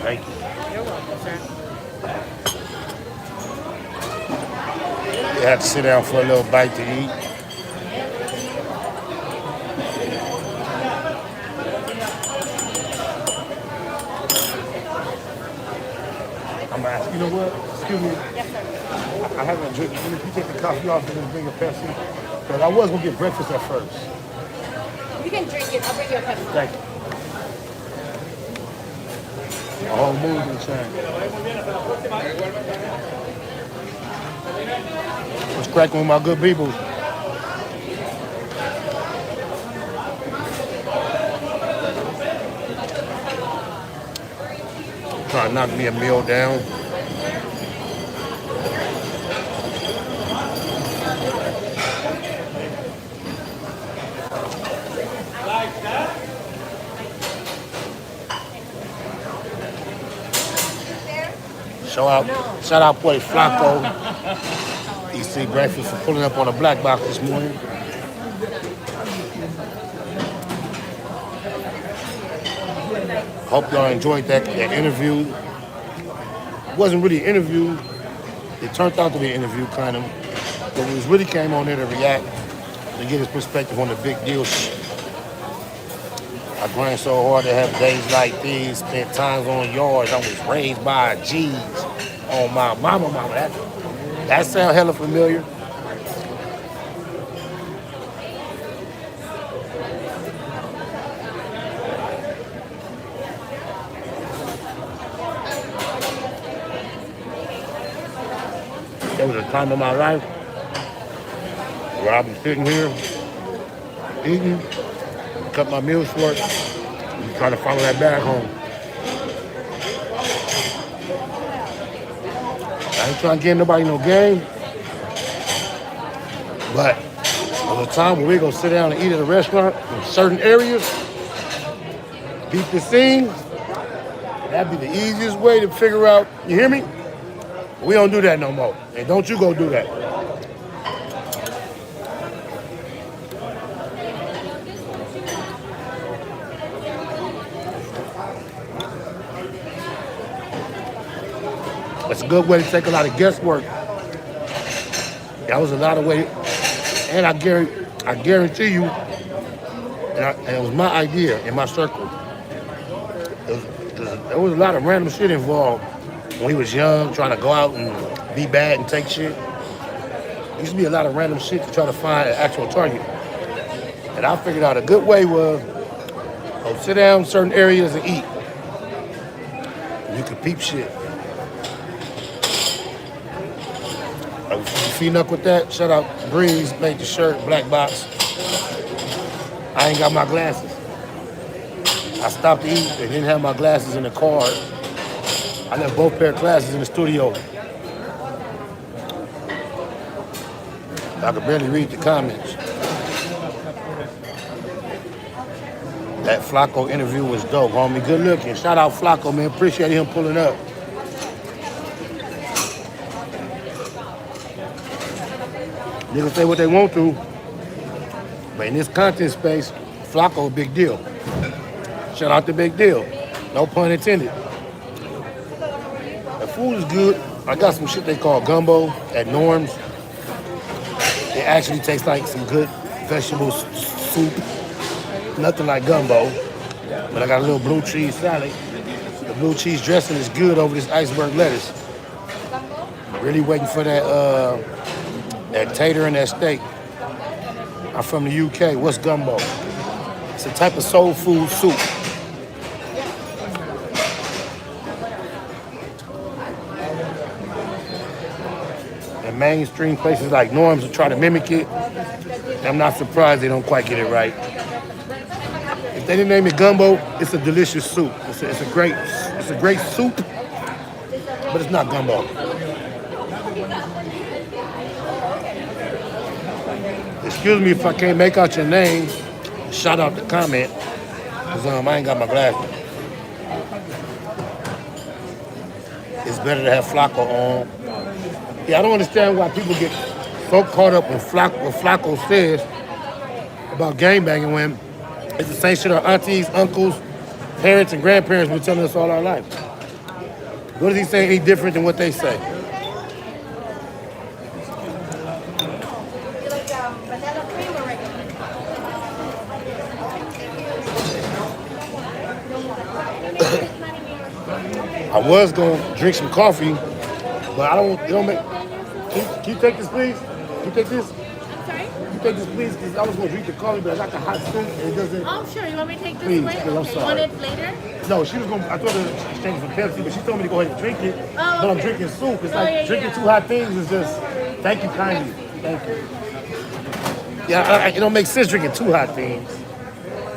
Thank you. You're welcome, sir. You had to sit down for a little bite to eat. I'm gonna ask, you know what? Excuse me. Yes, sir. I haven't drinking. Can you take the coffee off and then bring a Pepsi? Because I was gonna get breakfast at first. You can drink it. I'll bring you a Pepsi. Thank you. My whole mood can change. What's cracking with my good people? Trying to knock me a meal down. Shout out boy Flacco. EC Breakfast for pulling up on a black box this morning. Hope y'all enjoyed that interview. It wasn't really an interview. It turned out to be an interview, kind of. But we really came on there to react, to get his perspective on the big deal. I grind so hard to have days like these, spent times on yards. I was raised by G's on my mama. That sound hella familiar. There was a time in my life where I'd be sitting here, eating, cut my meal short, and trying to follow that bag home. I ain't trying to give nobody no game, but there was a time where we gonna sit down and eat at a restaurant in certain areas, beat the scene. That'd be the easiest way to figure out, you hear me? We don't do that no more. And don't you go do that. It's a good way to take a lot of guesswork. That was a lot of way, and I guarantee you, and it was my idea in my circle. There was a lot of random shit involved when we was young, trying to go out and be bad and take shit. There used to be a lot of random shit to try to find an actual target. And I figured out a good way was go sit down in certain areas and eat. You could peep shit. Feeding up with that, shout out Breeze, made the shirt, BLACBOX. I ain't got my glasses. I stopped to eat and didn't have my glasses in the car. I left both pair of glasses in the studio. I could barely read the comments. That Flacco interview was dope, homie. Good looking. Shout out Flacco, man. Appreciate him pulling up. Niggas say what they want to, but in this content space, Flacco a big deal. Shout out to Big Deal. No pun intended. The food is good. I got some shit they call gumbo at Norm's. It actually tastes like some good vegetable soup. Nothing like gumbo. But I got a little blue cheese salad. The blue cheese dressing is good over this iceberg lettuce. Really waiting for that tater and that steak. I'm from the UK. What's gumbo? It's a type of soul food soup. And mainstream places like Norm's will try to mimic it. I'm not surprised they don't quite get it right. If they didn't name it gumbo, it's a delicious soup. It's a great soup, but it's not gumbo. Excuse me if I can't make out your name. Shout out the comment, because I ain't got my glasses. It's better to have Flacco on. Yeah, I don't understand why people get so caught up with what Flacco says about gangbanging when it's the same shit our aunties, uncles, parents, and grandparents been telling us all our life. What does he say any different than what they say? You like vanilla cream or regular? I was gonna drink some coffee, but I don't. It don't make. Can you take this, please? Can you take this? Sorry? Can you take this, please? Because I was gonna drink the coffee, but I got the hot soup and it doesn't. Oh, sure. You want me to take this Please, away? please, I'm Okay. You sorry. want it later? No, she was gonna. I told her to exchange for Pepsi, but she told me to go ahead and drink it. Oh, But I'm okay. drinking soup. It's Oh, like yeah, drinking yeah. two hot things is just. Thank you kindly. Thank you. Yeah, it don't make sense drinking two hot things.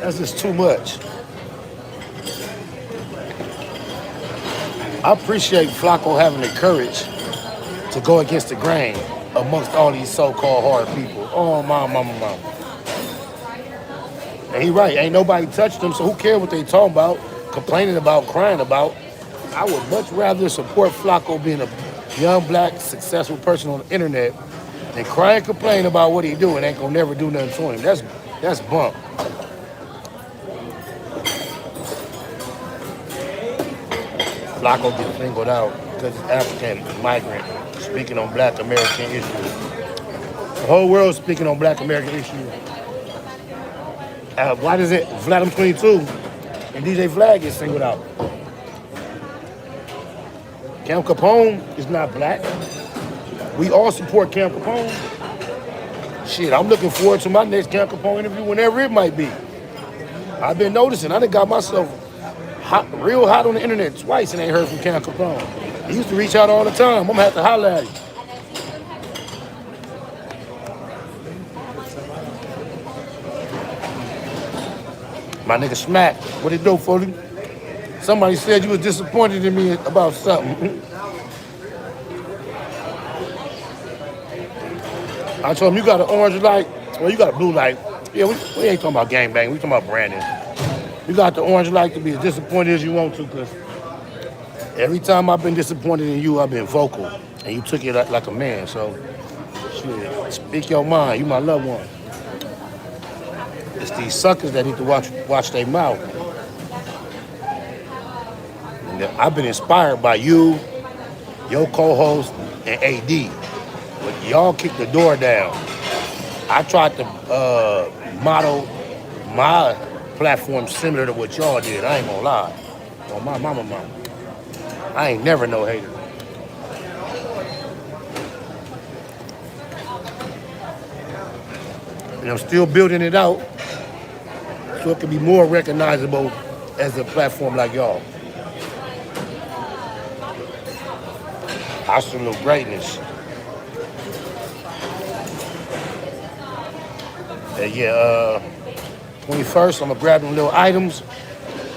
That's just too much. I appreciate Flacco having the courage to go against the grain amongst all these so-called hard people. Oh, mama. And he right, ain't nobody touched them, so who cares what they talking about, complaining about, crying about. I would much rather support Flacco being a young, black, successful person on the internet than cry and complain about what he do and ain't gonna never do nothing for him. That's bump. Flacco gets singled out because he's African migrant speaking on black American issues. The whole world speaking on black American issues. Why does it Vladimir 22 and DJ Flag get singled out? Cam Capone is not black. We all support Cam Capone. Shit, I'm looking forward to my next Cam Capone interview whenever it might be. I've been noticing, I done got myself real hot on the internet twice and ain't heard from Cam Capone. He used to reach out all the time. I'm gonna have to holler at him. My nigga Smack, what it do for you? Somebody said you was disappointed in me about something. I told him you got an orange light, well you got a blue light. Yeah, we ain't talking about gangbang, we talking about Brandon. You got the orange light to be as disappointed as you want to, because every time I've been disappointed in you, I've been vocal. And you took it like a man, so shit, speak your mind, you my loved one. It's these suckers that need to watch their mouth. And I've been inspired by you, your co-host, and AD. But y'all kicked the door down. I tried to model my platform similar to what y'all did. I ain't gonna lie. On my mama. I ain't never no hater. And I'm still building it out so it can be more recognizable as a platform like y'all. Absolute greatness. And yeah, 21st, I'm gonna grab them little items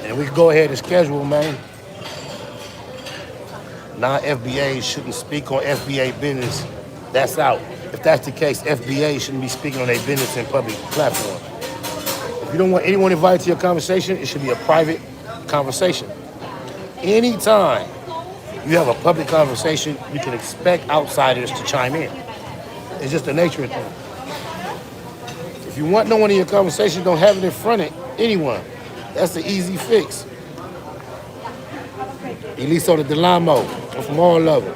and we can go ahead and schedule, man. Non-FBA shouldn't speak on FBA business. That's out. If that's the case, FBA shouldn't be speaking on their business in public platform. If you don't want anyone invited to your conversation, it should be a private conversation. Anytime you have a public conversation, you can expect outsiders to chime in. It's just the nature of things. If you want no one in your conversation, don't have it in front of anyone. That's the easy fix. Eliso de Delamo, I'm from all of them.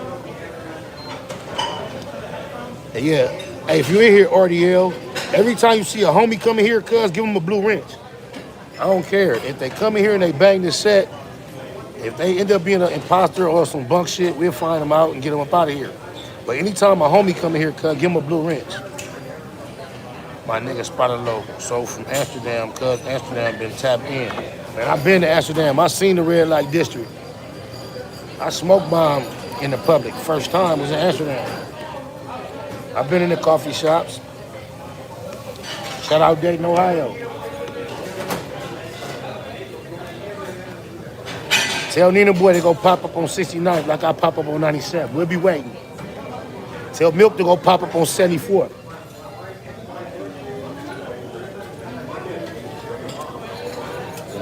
And yeah, hey, if you're in here, RDL, every time you see a homie coming here, cuz, give them a blue wrench. I don't care. If they come in here and they bang this set, if they end up being an imposter or some bunk shit, we'll find them out and get them up out of here. But anytime a homie come in here, cuz, give him a blue wrench. My nigga spotted low. So from Amsterdam, cuz Amsterdam been tapped in. Man, I've been to Amsterdam. I seen the red light district. I smoked bomb in the public. First time was in Amsterdam. I've been in the coffee shops. Shout out Dayton, Ohio. Tell Nina Boy to go pop up on 69th like I pop up on 97. We'll be waiting. Tell Milk to go pop up on 74th.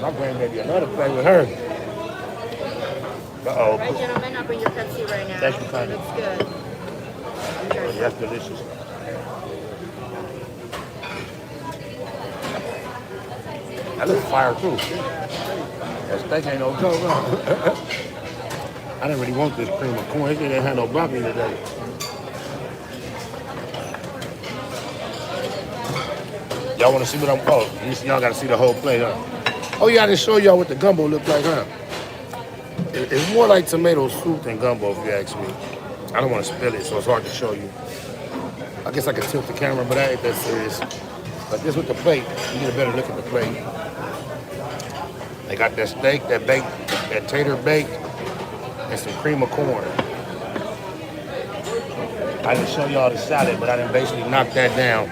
My grandbaby, another play with her. Uh-oh. Right, gentlemen, I'll bring your Pepsi right now. Thank you, kindly. Looks good. Oh, that's delicious. That looks fire too. That steak ain't no joke, huh? I didn't really want this cream of corn. They didn't have no broccoli today. Y'all want to see what I'm... Oh, y'all got to see the whole plate, huh? Oh, yeah, I didn't show y'all what the gumbo looked like, huh? It's more like tomato soup than gumbo, if you ask me. I don't want to spill it, so it's hard to show you. I guess I could tilt the camera, but I ain't that serious. But this with the plate, you get a better look at the plate. They got that steak, that baked, that tater baked, and some cream of corn. I didn't show y'all the salad, but I didn't basically knock that down.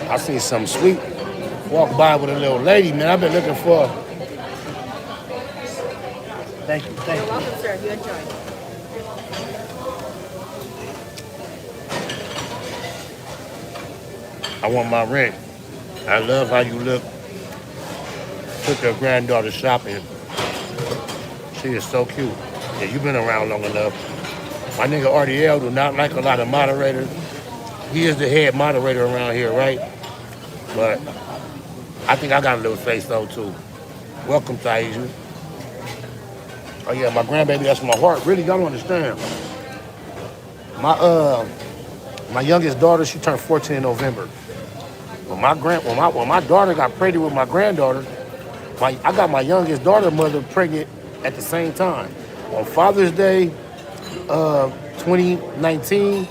I seen something sweet walk by with a little lady, man. I've been looking for. Thank you, thank you. You're welcome, sir. You enjoy. I want my rent. I love how you look. Took your granddaughter shopping. She is so cute. Yeah, you've been around long enough. My nigga RDL do not like a lot of moderators. He is the head moderator around here, right? But I think I got a little face though too. Welcome, Thaisha. Oh yeah, my grandbaby, that's my heart. Really, y'all don't understand. My youngest daughter, she turned 14 in November. When my daughter got pregnant with my granddaughter, I got my youngest daughter mother pregnant at the same time. On Father's Day, 2019,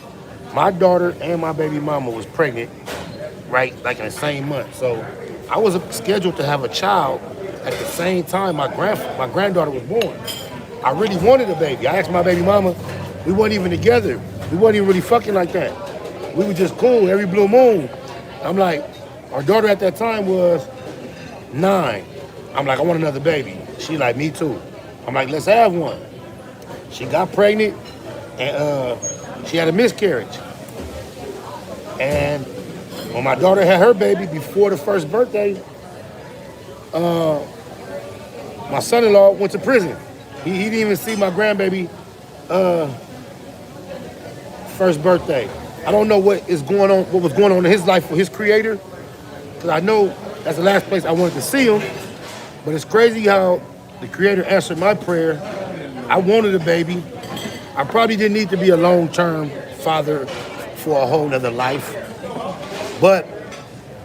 my daughter and my baby mama was pregnant, right, like in the same month. So I was scheduled to have a child at the same time my granddaughter was born. I really wanted a baby. I asked my baby mama, we weren't even together. We weren't even really fucking like that. We were just cool every blue moon. I'm like, our daughter at that time was 9. I'm like, I want another baby. She like, me too. I'm like, let's have one. She got pregnant and she had a miscarriage. And when my daughter had her baby before the first birthday, my son-in-law went to prison. He didn't even see my grandbaby first birthday. I don't know what was going on in his life with his creator, because I know that's the last place I wanted to see him. But it's crazy how the creator answered my prayer. I wanted a baby. I probably didn't need to be a long-term father for a whole nother life. But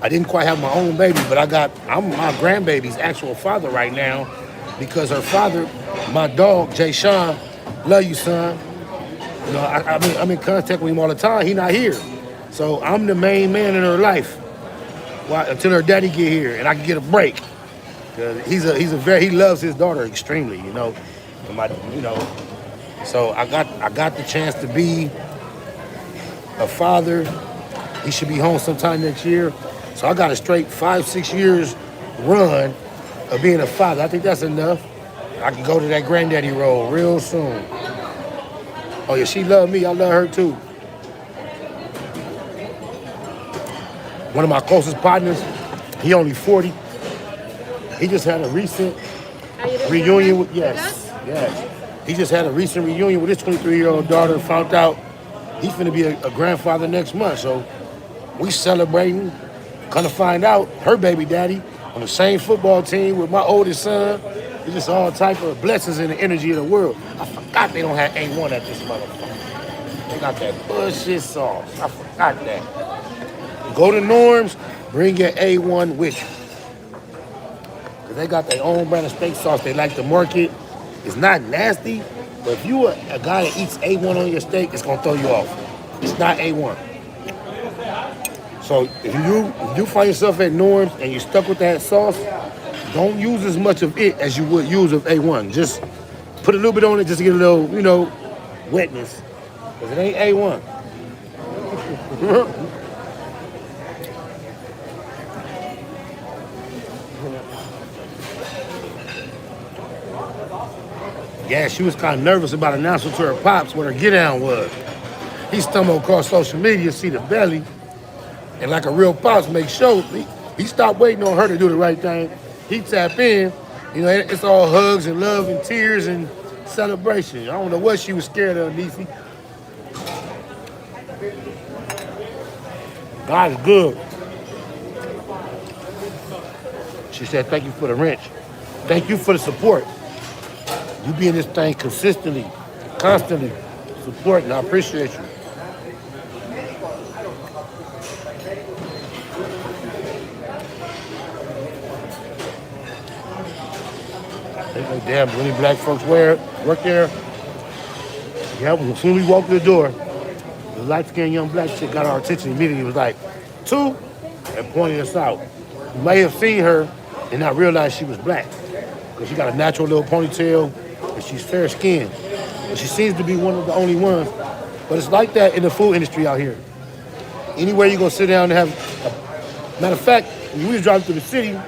I didn't quite have my own baby, but I'm my grandbaby's actual father right now, because her father, my dog, Jay Sean, love you, son. You know, I'm in contact with him all the time. He not here. So I'm the main man in her life until her daddy get here and I can get a break. Cause he loves his daughter extremely, you know. So I got the chance to be a father. He should be home sometime next year. So I got a straight 5-6 years run of being a father. I think that's enough. I can go to that granddaddy role real soon. Oh yeah, she loved me. I love her too. One of my closest partners, he only 40. He just had a recent reunion with, yes. He just had a recent reunion with his 23-year-old daughter. Found out he's finna be a grandfather next month. So we celebrating. Gonna find out her baby daddy on the same football team with my oldest son. It's just all type of blessings in the energy of the world. I forgot they don't have A1 at this motherfucker. They got that bullshit sauce. I forgot that. Go to Norm's, bring your A1 with you. Cause they got their own brand of steak sauce. They like to market. It's not nasty, but if you a guy that eats A1 on your steak, it's gonna throw you off. It's not A1. So if you find yourself at Norm's and you're stuck with that sauce, don't use as much of it as you would use of A1. Just put a little bit on it just to get a little, wetness. Because it ain't A1. Yeah, she was kind of nervous about announcing to her pops what her get-down was. He stumbled across social media, see the belly, and like a real pops make sure, he stopped waiting on her to do the right thing. He tap in, it's all hugs and love and tears and celebration. I don't know what she was scared of, Niecy. God is good. She said, thank you for the wrench. Thank you for the support. You be in this thing consistently, constantly supporting. I appreciate you. They go, damn, really black folks work there? Yeah, as soon as we walked through the door, the light-skinned young black chick got our attention immediately. It was like, two, and pointed us out. You may have seen her and not realize she was black because she got a natural little ponytail and she's fair-skinned. But she seems to be one of the only ones. But it's like that in the food industry out here. Anywhere you go sit down and have, matter of fact, when we was driving through the city,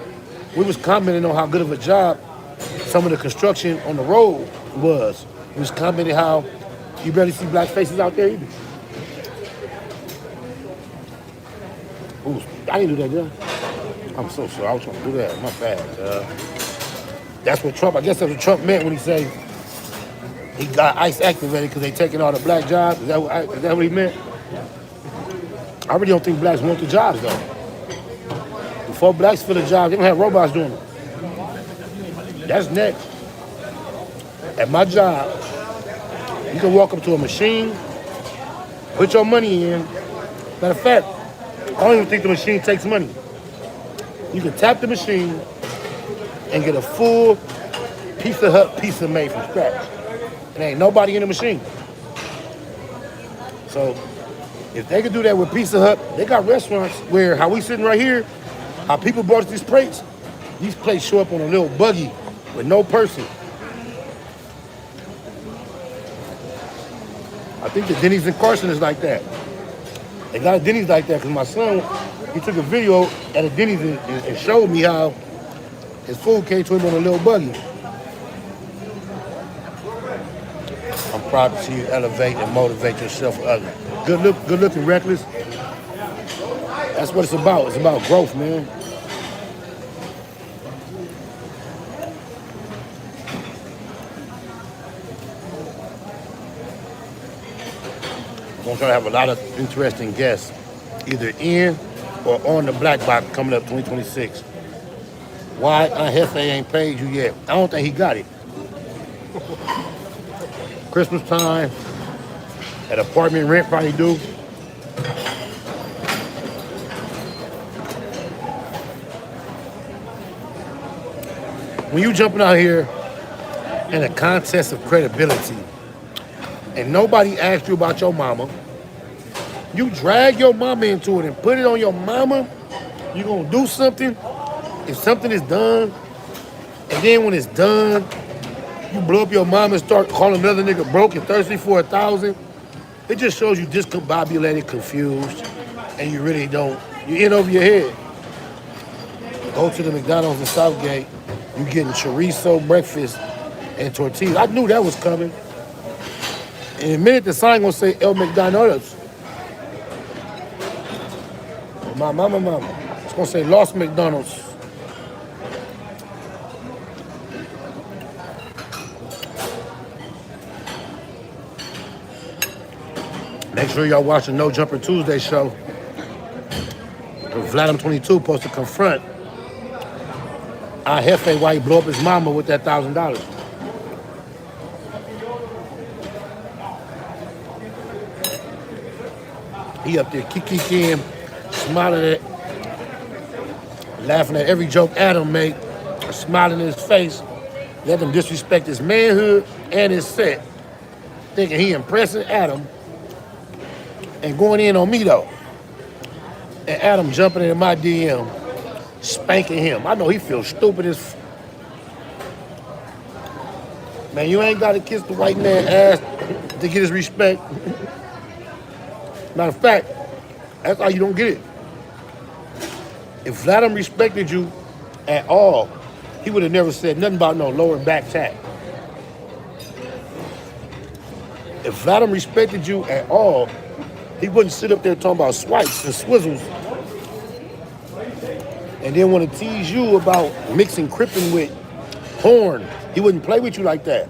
we was commenting on how good of a job some of the construction on the road was. We was commenting how you barely see black faces out there either. Ooh, I didn't do that, did I? I'm so sorry. I was trying to do that. My bad. That's what Trump, I guess that's what Trump meant when he said he got ICE activated because they taking all the black jobs. Is that what he meant? I really don't think blacks want the jobs, though. Before blacks fill the jobs, they don't have robots doing it. That's next. At my job, you can walk up to a machine, put your money in. Matter of fact, I don't even think the machine takes money. You can tap the machine and get a full Pizza Hut pizza made from scratch. And ain't nobody in the machine. So if they could do that with Pizza Hut, they got restaurants where how we sitting right here, how people brought us these plates show up on a little buggy with no person. I think the Denny's in Carson is like that. They got a Denny's like that because my son, he took a video at a Denny's and showed me how his food came to him on a little buggy. I'm proud to see you elevate and motivate yourself for others. Good looking, reckless. That's what it's about. It's about growth, man. I'm trying to have a lot of interesting guests, either in or on the Black Box coming up 2026. Why Jefe ain't paid you yet? I don't think he got it. Christmas time, that apartment rent probably due. When you jumping out here in a contest of credibility and nobody asked you about your mama, you drag your mama into it and put it on your mama, you gonna do something. If something is done, and then when it's done, you blow up your mama and start calling another nigga broke and thirsty for 1,000, it just shows you discombobulated, confused, and you really don't, you in over your head. Go to the McDonald's in Southgate, you getting chorizo breakfast and tortillas. I knew that was coming. In a minute, the sign gonna say El McDonald's. My mama. It's gonna say Los McDonald's. Make sure y'all watch the No Jumper Tuesday show. Vladimir 22 supposed to confront Jefe why he blew up his mama with that $1,000. He up there kikiing, smiling at, laughing at every joke Adam made, smiling in his face, let him disrespect his manhood and his set, thinking he impressing Adam and going in on me though. And Adam jumping into my DM, spanking him. I know he feels stupid as man, you ain't gotta kiss the white man's ass to get his respect. Matter of fact, that's how you don't get it. If Vladimir respected you at all, he would have never said nothing about no lower back tack. If Vladimir respected you at all, he wouldn't sit up there talking about swipes and swizzles and then want to tease you about mixing crippin' with porn. He wouldn't play with you like that.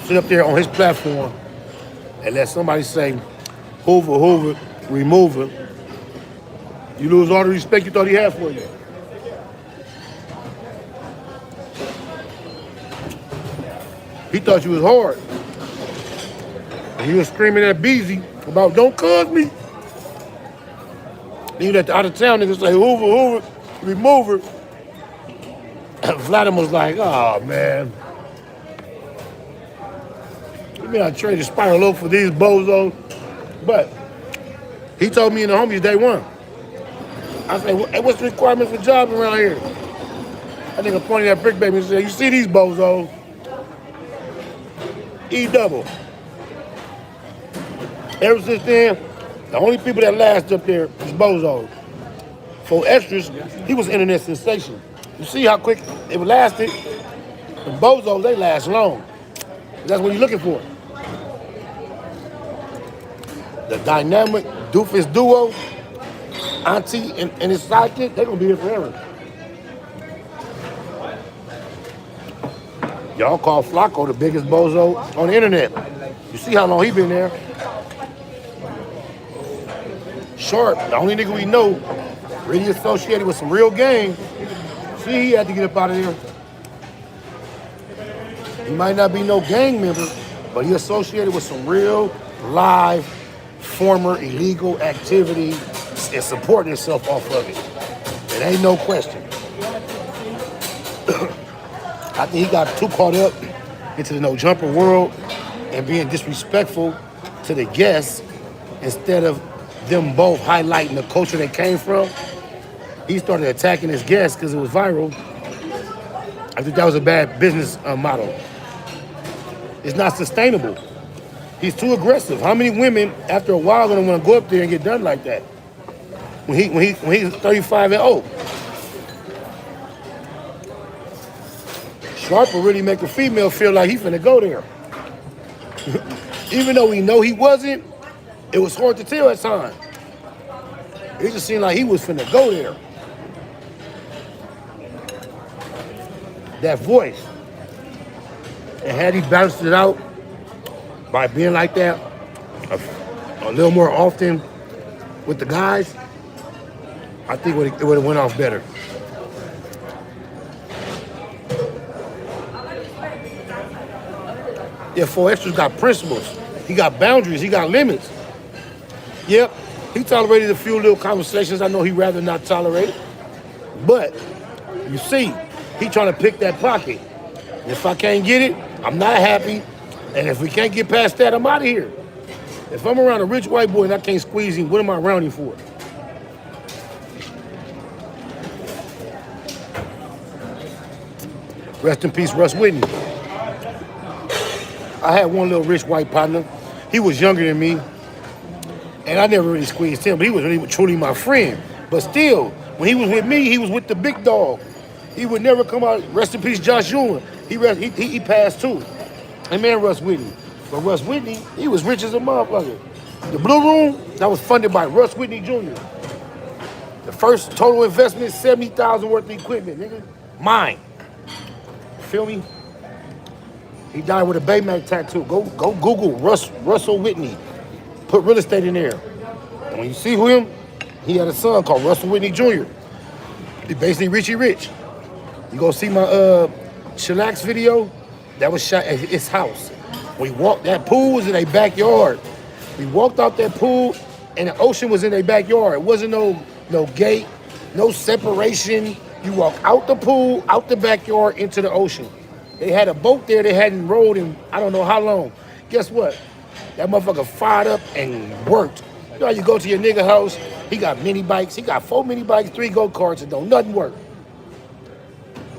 sit up there on his platform and let somebody say, Hoover, remove him, you lose all the respect you thought he had for you. He thought you was hard. And he was screaming at Beezy about don't cuz me. Then you let the out of town niggas say Hoover, remove her. Vladimir was like, oh man. You mean I traded Spiral Oak for these bozos? But he told me in the homies day one. I said, hey, what's the requirement for jobs around here? That nigga pointed at Brick Baby and said, you see these bozos? E-double. Ever since then, the only people that last up there is bozos. For extras, he was internet sensation. You see how quick it lasted? The bozos, they last long. That's what you're looking for. The dynamic doofus duo, Auntie and his sidekick, they're gonna be here forever. Y'all call Flacco the biggest bozo on the internet. You see how long he been there. Sharp, the only nigga we know really associated with some real game. See, he had to get up out of there. He might not be no gang member, but he associated with some real, live, former illegal activity and supporting himself off of it. It ain't no question. I think he got too caught up into the no-jumper world and being disrespectful to the guests instead of them both highlighting the culture they came from. He started attacking his guests because it was viral. I think that was a bad business model. It's not sustainable. He's too aggressive. How many women, after a while, gonna want to go up there and get done like that? When he's 35 and old. Sharp will really make a female feel like he finna go there. Even though we know he wasn't, it was hard to tell at times. It just seemed like he was finna go there. That voice. And had he balanced it out by being like that a little more often with the guys, I think it would have went off better. Yeah, 4Xtra's got principles. He got boundaries. He got limits. Yep, he tolerated a few little conversations I know he'd rather not tolerate. But, you see, he trying to pick that pocket. If I can't get it, I'm not happy. And if we can't get past that, I'm out of here. If I'm around a rich white boy and I can't squeeze him, what am I around him for? Rest in peace, Russ Whitney. I had one little rich white partner. He was younger than me, and I never really squeezed him, but he was really truly my friend. But still, when he was with me, he was with the big dog. He would never come out. Rest in peace, Josh Ewan. He passed too. And man, Russ Whitney. But Russ Whitney, he was rich as a motherfucker. The Blue Room, that was funded by Russ Whitney Jr. The first total investment, $70,000 worth of equipment, nigga. Mine. Feel me? He died with a Baymax tattoo. Go Google Russell Whitney. Put real estate in there. And when you see him, he had a son called Russell Whitney Jr. He basically Richie Rich. You go see my Chillax video? That was shot at his house. We walked, that pool was in their backyard. We walked out that pool and the ocean was in their backyard. It wasn't no gate, no separation. You walk out the pool, out the backyard, into the ocean. They had a boat there they hadn't rowed in I don't know how long. Guess what? That motherfucker fired up and worked. You know how you go to your nigga house, he got mini bikes, he got 4 mini bikes, 3 go-karts, and don't nothing work.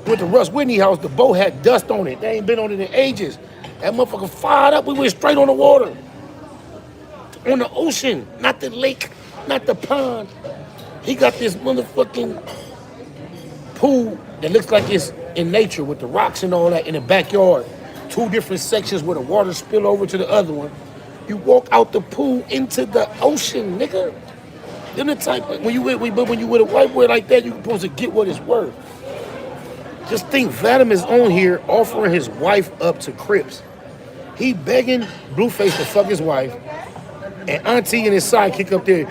Went to Russ Whitney house, the boat had dust on it. They ain't been on it in ages. That motherfucker fired up, we went straight on the water. On the ocean, not the lake, not the pond. He got this motherfucking pool that looks like it's in nature with the rocks and all that in the backyard. 2 different sections where the water spill over to the other one. You walk out the pool into the ocean, nigga. Then the type when you with a white boy like that, you're supposed to get what it's worth. Just think, Vladimir is on here offering his wife up to Crips. He begging Blueface to fuck his wife. And Auntie and his sidekick up there,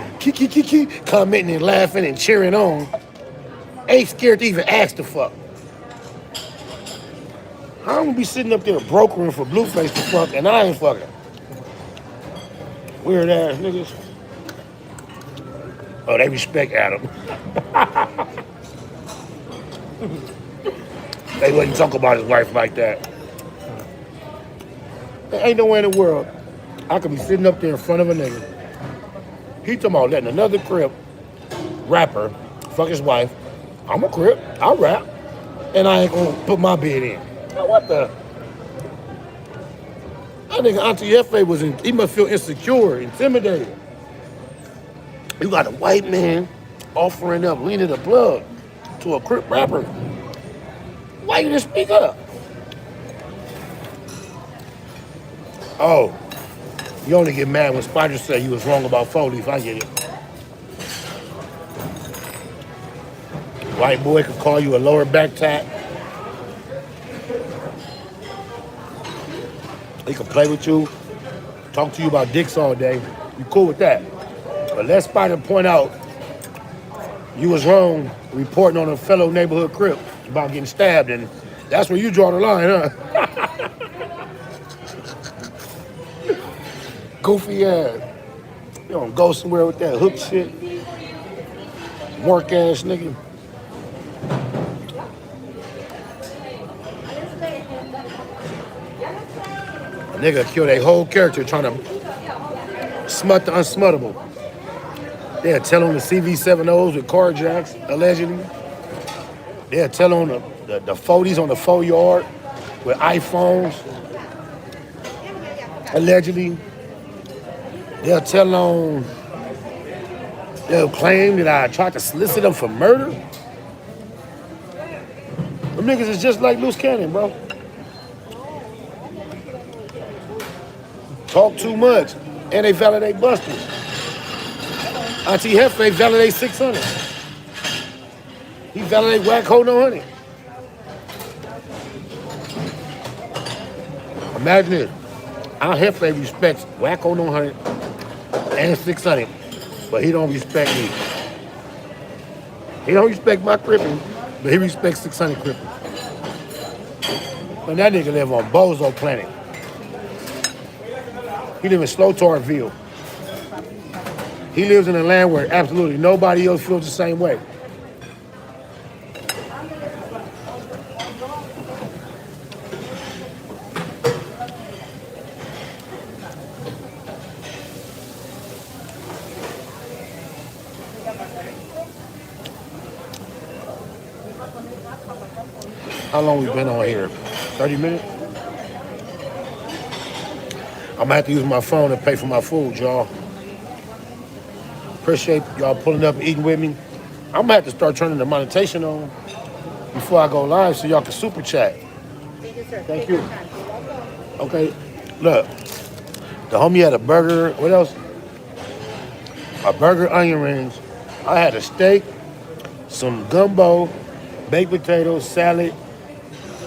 commenting and laughing and cheering on. Ain't scared to even ask the fuck. I'm gonna be sitting up there brokering for Blueface to fuck and I ain't fucking. Weird ass niggas. Oh, they respect Adam. They wouldn't talk about his wife like that. There ain't no way in the world I could be sitting up there in front of a nigga. He talking about letting another Crip rapper fuck his wife. I'm a Crip, I rap, and I ain't gonna put my bid in. Now what the? I think Auntie Hefe was he must feel insecure, intimidated. You got a white man offering up leaning the plug to a Crip rapper. Why you didn't speak up? Oh, you only get mad when Spider said you was wrong about 4 Leaf. I get it. White boy could call you a lower back tat. He could play with you, talk to you about dicks all day. You cool with that. But let Spider point out you was wrong reporting on a fellow neighborhood Crip about getting stabbed, and that's where you draw the line, huh? Goofy ass. You don't go somewhere with that hook shit. Work ass nigga. A nigga killed a whole character trying to smut the unsmuttable. They'll tell on the CV70s with car jacks, allegedly. They'll tell on the 40s on the 4-yard with iPhones, allegedly. They'll claim that I tried to solicit them for murder. Them niggas is just like loose cannon, bro. Talk too much, and they validate busters. Auntie Hefe validate 600. He validate Wacko no honey. Imagine this. Our Hefe respects Wacko no honey and 600, but he don't respect me. He don't respect my crippin', but he respects 600 crippin'. And that nigga live on Bozo Planet. He live in Slow-Torville. He lives in a land where absolutely nobody else feels the same way. How long we been on here? 30 minutes? I'm gonna have to use my phone to pay for my food, y'all. Appreciate y'all pulling up and eating with me. I'm gonna have to start turning the monetization on before I go live so y'all can super chat. Thank you, sir. Thank you. Okay, look. The homie had a burger, what else? A burger, onion rings. I had a steak, some gumbo, baked potatoes, salad,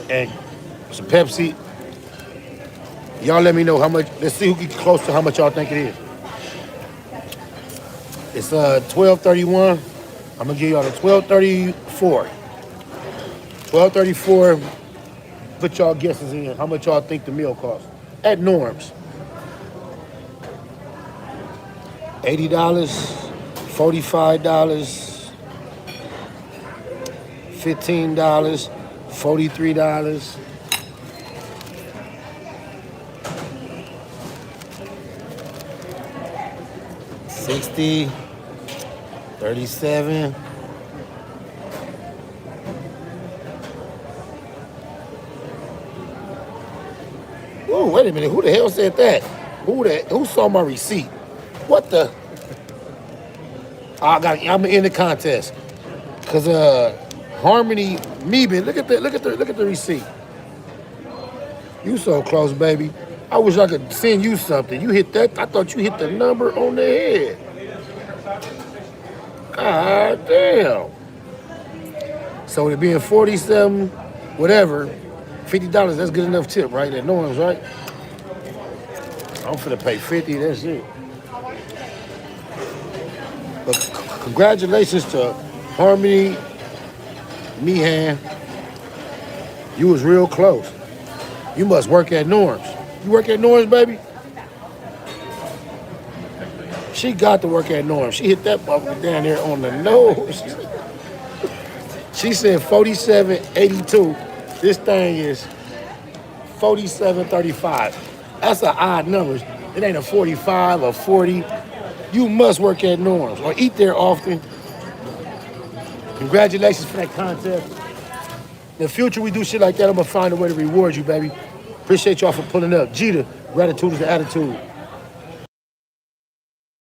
and some Pepsi. Y'all let me know how much. Let's see who gets close to how much y'all think it is. It's $12.31. I'm gonna give y'all the $12.34. $12.34. Put y'all guesses in. How much y'all think the meal costs at Norms? $80, $45, $15, $43. $60, $37. Ooh, wait a minute. Who the hell said that? Who saw my receipt? What the? I'm in the contest. Cause Harmony Meebin, look at the receipt. You so close, baby. I wish I could send you something. You hit that. I thought you hit the number on the head. God damn. So it being 47, whatever, $50, that's good enough tip, right? At Norms, right? I'm finna pay 50, that's it. But congratulations to Harmony Meehan. You was real close. You must work at Norm's. You work at Norm's, baby? She got to work at Norm's. She hit that bubble down there on the nose. She said 47.82. This thing is 47.35. That's an odd number. It ain't a 45 or 40. You must work at Norm's or eat there often. Congratulations for that contest. In the future, we do shit like that. I'm gonna find a way to reward you, baby. Appreciate y'all for pulling up. Jeter, gratitude is the attitude.